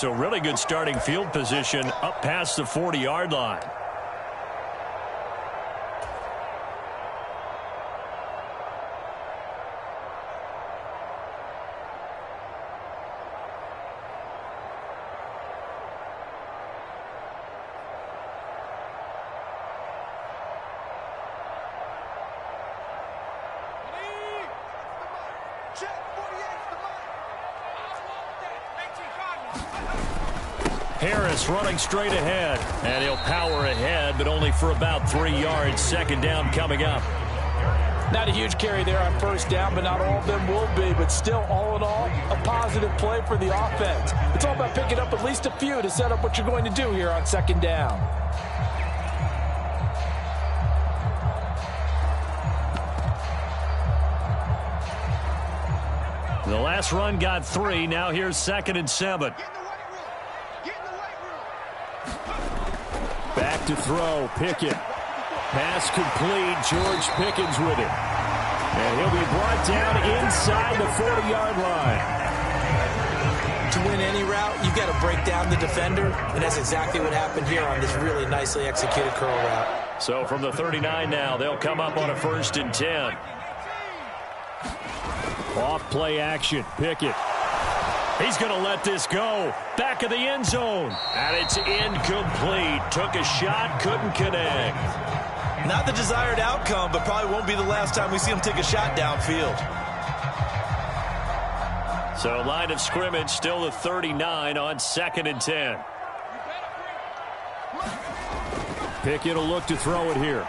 So really good starting field position up past the 40-yard line. Harris running straight ahead, and he'll power ahead, but only for about 3 yards. Second down coming up. Not a huge carry there on first down, but not all of them will be. But still, all in all, a positive play for the offense. It's all about picking up at least a few to set up what you're going to do here on second down. The last run got 3. Now here's 2nd and 7. Back to throw, Pickett. Pass complete, George Pickens with it. And he'll be brought down inside the 40-yard line. To win any route, you've got to break down the defender, and that's exactly what happened here on this really nicely executed curl route. So from the 39 now, they'll come up on a 1st and 10. Off play action, Pickett. He's going to let this go. Back of the end zone. And it's incomplete. Took a shot, couldn't connect. Not the desired outcome, but probably won't be the last time we see him take a shot downfield. So line of scrimmage still the 39 on 2nd and 10. Pickett will look to throw it here.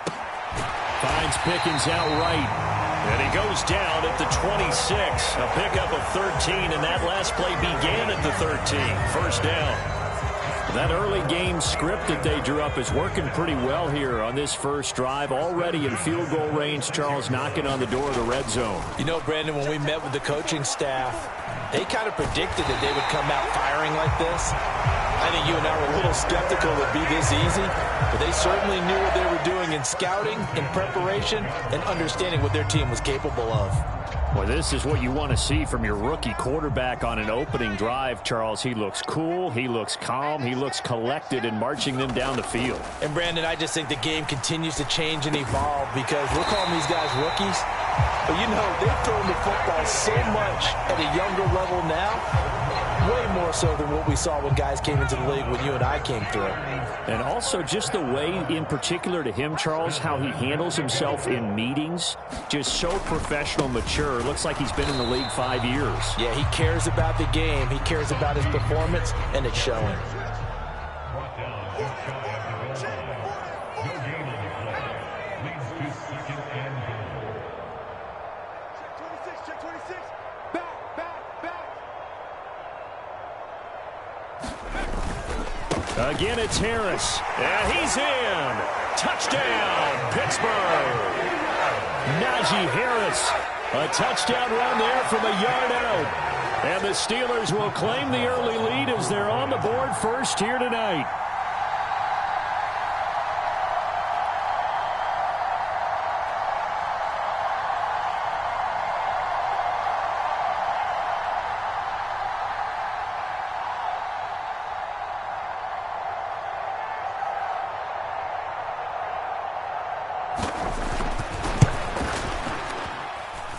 Finds Pickens out right. And he goes down at the 26. A pickup of 13, and that last play began at the 13. First down. That early game script that they drew up is working pretty well here on this first drive. Already in field goal range, Charles knocking on the door of the red zone. You know, Brandon, when we met with the coaching staff, they kind of predicted that they would come out firing like this. I think you and I were a little skeptical it would be this easy, but they certainly knew what they were doing in scouting, in preparation, and understanding what their team was capable of. Well, this is what you want to see from your rookie quarterback on an opening drive, Charles. He looks cool, he looks calm, he looks collected in marching them down the field. And, Brandon, I just think the game continues to change and evolve because we're calling these guys rookies. But, you know, they've thrown the football so much at a younger level now. Way more so than what we saw when guys came into the league when you and I came through. And also just the way, in particular to him, Charles, how he handles himself in meetings. Just so professional, mature. Looks like he's been in the league 5 years. Yeah, he cares about the game. He cares about his performance, and it's showing. Again, it's Harris. And he's in. Touchdown, Pittsburgh. Najee Harris. A touchdown run there from a yard out. And the Steelers will claim the early lead as they're on the board first here tonight.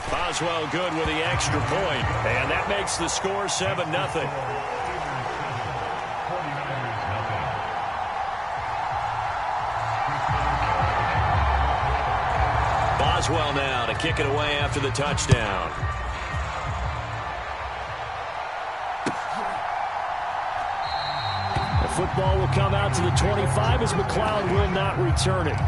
Boswell good with the extra point, and that makes the score 7-0. Boswell now to kick it away after the touchdown. The football will come out to the 25 as McLeod will not return it.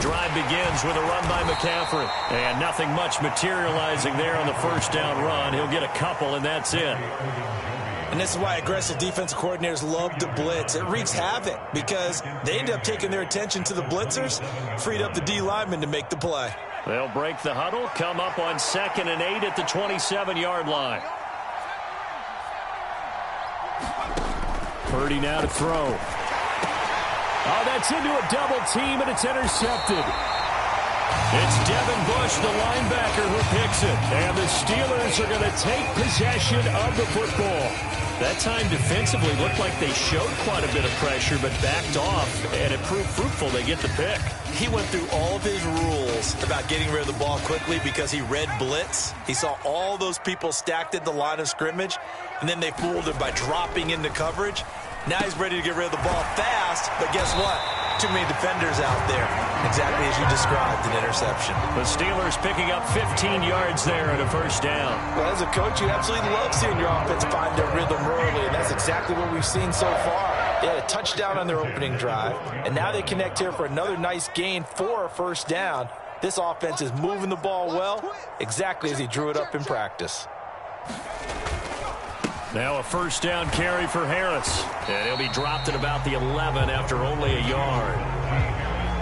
drive begins with a run by McCaffrey. And nothing much materializing there on the first down run. He'll get a couple, and that's it. And this is why aggressive defensive coordinators love to blitz. It wreaks havoc because they end up taking their attention to the blitzers, freed up the D lineman to make the play. They'll break the huddle, come up on 2nd and 8 at the 27-yard line. Purdy now to throw. Oh, that's into a double team, and it's intercepted. It's Devin Bush, the linebacker, who picks it. And the Steelers are going to take possession of the football. That time defensively looked like they showed quite a bit of pressure, but backed off, and it proved fruitful. They get the pick. He went through all of his rules about getting rid of the ball quickly because he read blitz. He saw all those people stacked at the line of scrimmage, and then they fooled him by dropping into coverage. Now he's ready to get rid of the ball fast, but guess what? Too many defenders out there. Exactly as you described, an interception. The Steelers picking up 15 yards there and a first down. Well, as a coach, you absolutely love seeing your offense find their rhythm early, and that's exactly what we've seen so far. They had a touchdown on their opening drive, and now they connect here for another nice gain for a first down. This offense is moving the ball well, exactly as he drew it up in practice. Now a first down carry for Harris. And he'll be dropped at about the 11 after only a yard.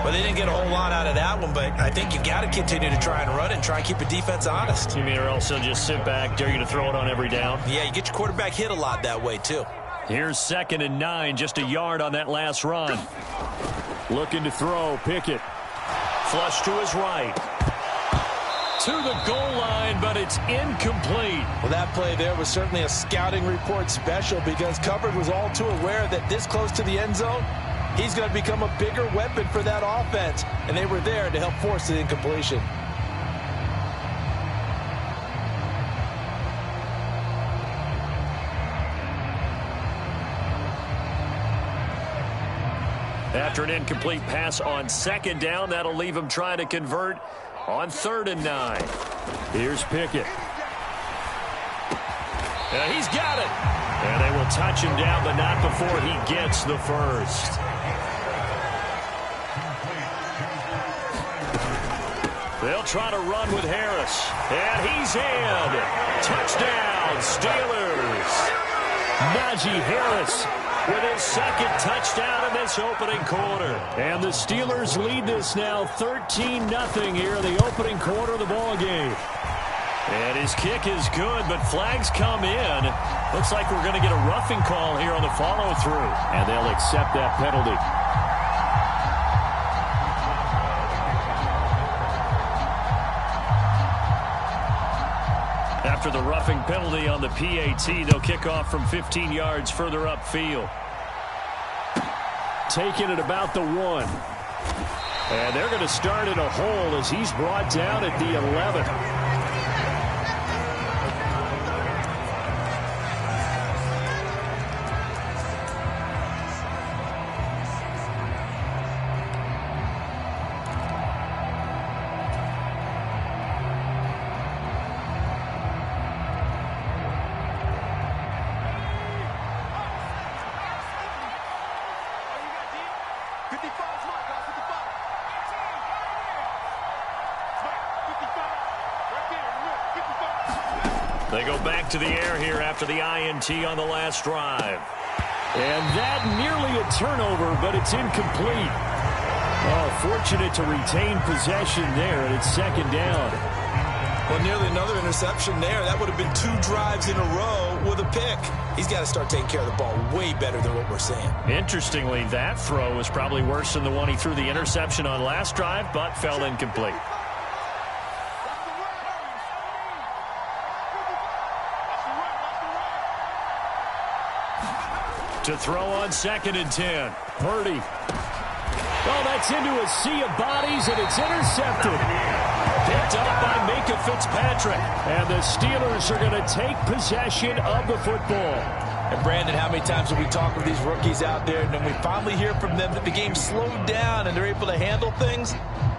Well, they didn't get a whole lot out of that one, but I think you got to continue to try and run it and try and keep a defense honest. You mean or else they'll just sit back, dare you to throw it on every down? Yeah, you get your quarterback hit a lot that way, too. Here's 2nd and 9, just a yard on that last run. Looking to throw, Pickett. Flush to his right. To the goal line, but it's incomplete. Well, that play there was certainly a scouting report special because coverage was all too aware that this close to the end zone, he's going to become a bigger weapon for that offense, and they were there to help force the incompletion. After an incomplete pass on 2nd down, that'll leave him trying to convert on 3rd and 9. Here's Pickett. He's got it. And they will touch him down, but not before he gets the first. They'll try to run with Harris. And he's in. Touchdown, Steelers. Najee Harris with his 2nd touchdown in this opening quarter. And the Steelers lead this now 13-0 here in the opening quarter of the ball game. And his kick is good, but flags come in. Looks like we're going to get a roughing call here on the follow-through. And they'll accept that penalty. After the roughing penalty on the PAT, they'll kick off from 15 yards further upfield. Taking it about the 1. And they're going to start in a hole as he's brought down at the 11. They go back to the air here after the INT on the last drive. And that nearly a turnover, but it's incomplete. Oh, fortunate to retain possession there, and it's 2nd down. Well, nearly another interception there. That would have been 2 drives in a row with a pick. He's got to start taking care of the ball way better than what we're seeing. Interestingly, that throw was probably worse than the one he threw the interception on last drive, but fell incomplete. To throw on 2nd and 10. Purdy. Oh, that's into a sea of bodies, and it's intercepted. Picked up by Minka Fitzpatrick. And the Steelers are going to take possession of the football. And, Brandon, how many times have we talked with these rookies out there, and then we finally hear from them that the game slowed down and they're able to handle things?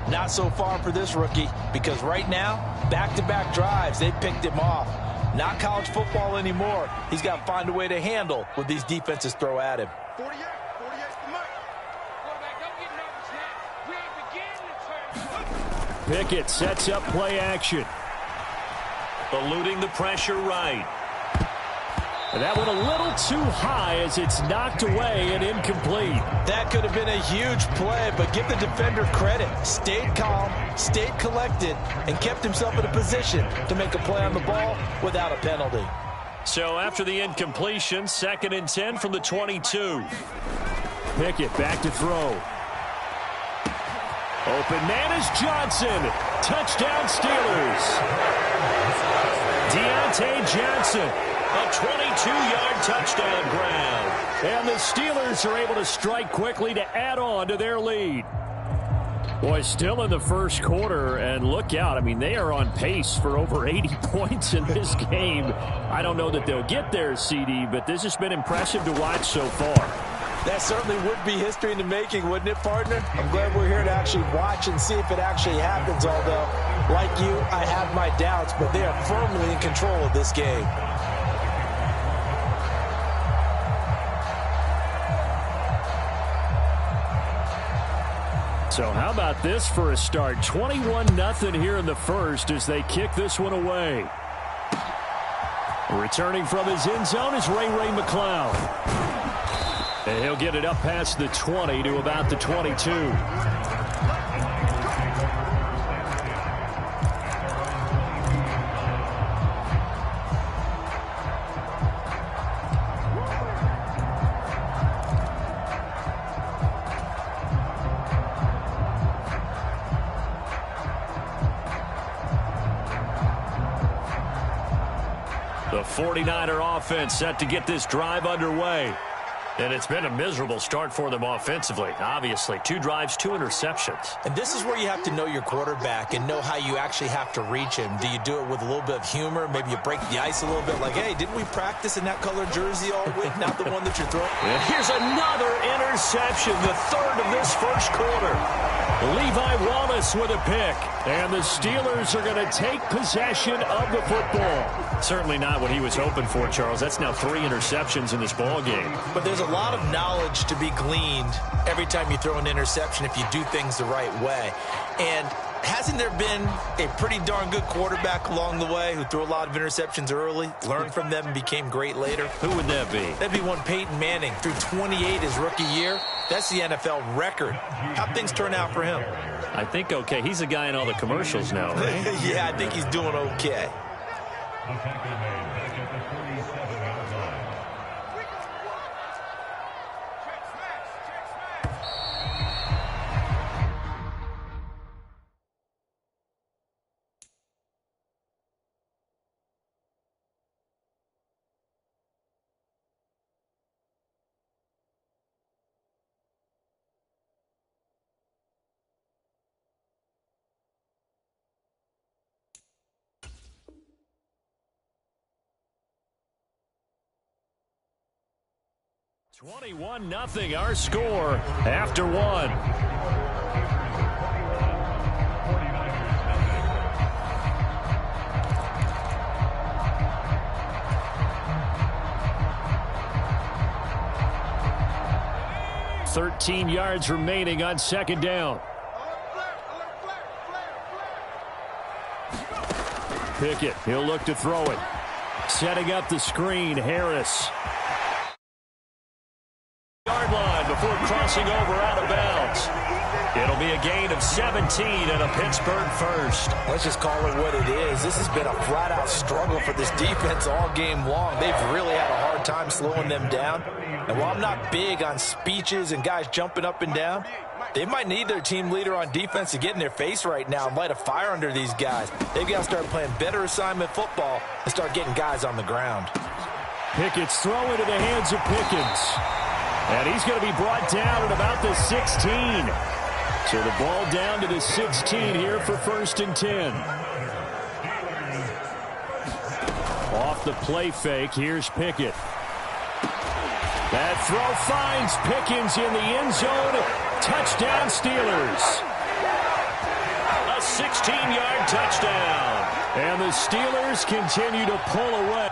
Not so far for this rookie, because right now, back-to-back drives, they picked him off. Not college football anymore. He's got to find a way to handle what these defenses throw at him. 48 to Mike. Quarterback, don't get nervous now. We ain't beginning to turn. Pickett sets up play action. Eluding the pressure right. And that went a little too high as it's knocked away and incomplete. That could have been a huge play, but give the defender credit. Stayed calm, stayed collected, and kept himself in a position to make a play on the ball without a penalty. So after the incompletion, 2nd and 10 from the 22. Pickett back to throw. Open man is Johnson. Touchdown Steelers. Deontay Johnson. A 22-yard touchdown grab. And the Steelers are able to strike quickly to add on to their lead. Boy, still in the first quarter, and look out. I mean, they are on pace for over 80 points in this game. I don't know that they'll get there, CD, but this has been impressive to watch so far. That certainly would be history in the making, wouldn't it, partner? I'm glad we're here to actually watch and see if it actually happens, although, like you, I have my doubts, but they are firmly in control of this game. So how about this for a start? 21-0 here in the first as they kick this one away. Returning from his end zone is Ray McCloud. And he'll get it up past the 20 to about the 22. The 49er offense set to get this drive underway. And it's been a miserable start for them offensively. Obviously, 2 drives, 2 interceptions. And this is where you have to know your quarterback and know how you actually have to reach him. Do you do it with a little bit of humor? Maybe you break the ice a little bit like, hey, didn't we practice in that color jersey all week? Not the one that you're throwing. And here's another interception, the 3rd of this first quarter. Levi Wallace with a pick. And the Steelers are going to take possession of the football. Certainly not what he was hoping for, Charles. That's now 3 interceptions in this ball game. But there's a lot of knowledge to be gleaned every time you throw an interception if you do things the right way. And hasn't there been a pretty darn good quarterback along the way who threw a lot of interceptions early, learned from them, and became great later? Who would that be? That'd be one Peyton Manning. Threw 28 his rookie year. That's the NFL record. How'd things turn out for him? I think okay. He's the guy in all the commercials now, right? Yeah, I think he's doing okay. $21-0 our score after 1. $13 yards remaining on 2nd down. Pickett, he'll look to throw it. Setting up the screen, Harris. Yard line before crossing over out of bounds. It'll be a gain of 17 and a Pittsburgh first. Let's just call it what it is. This has been a flat-out struggle for this defense all game long. They've really had a hard time slowing them down. And while I'm not big on speeches and guys jumping up and down, they might need their team leader on defense to get in their face right now and light a fire under these guys. They've got to start playing better assignment football and start getting guys on the ground. Pickett's throw into the hands of Pickens. And he's going to be brought down at about the 16. So the ball down to the 16 here for 1st and 10. Off the play fake, here's Pickett. That throw finds Pickens in the end zone. Touchdown Steelers. A 16-yard touchdown. And the Steelers continue to pull away.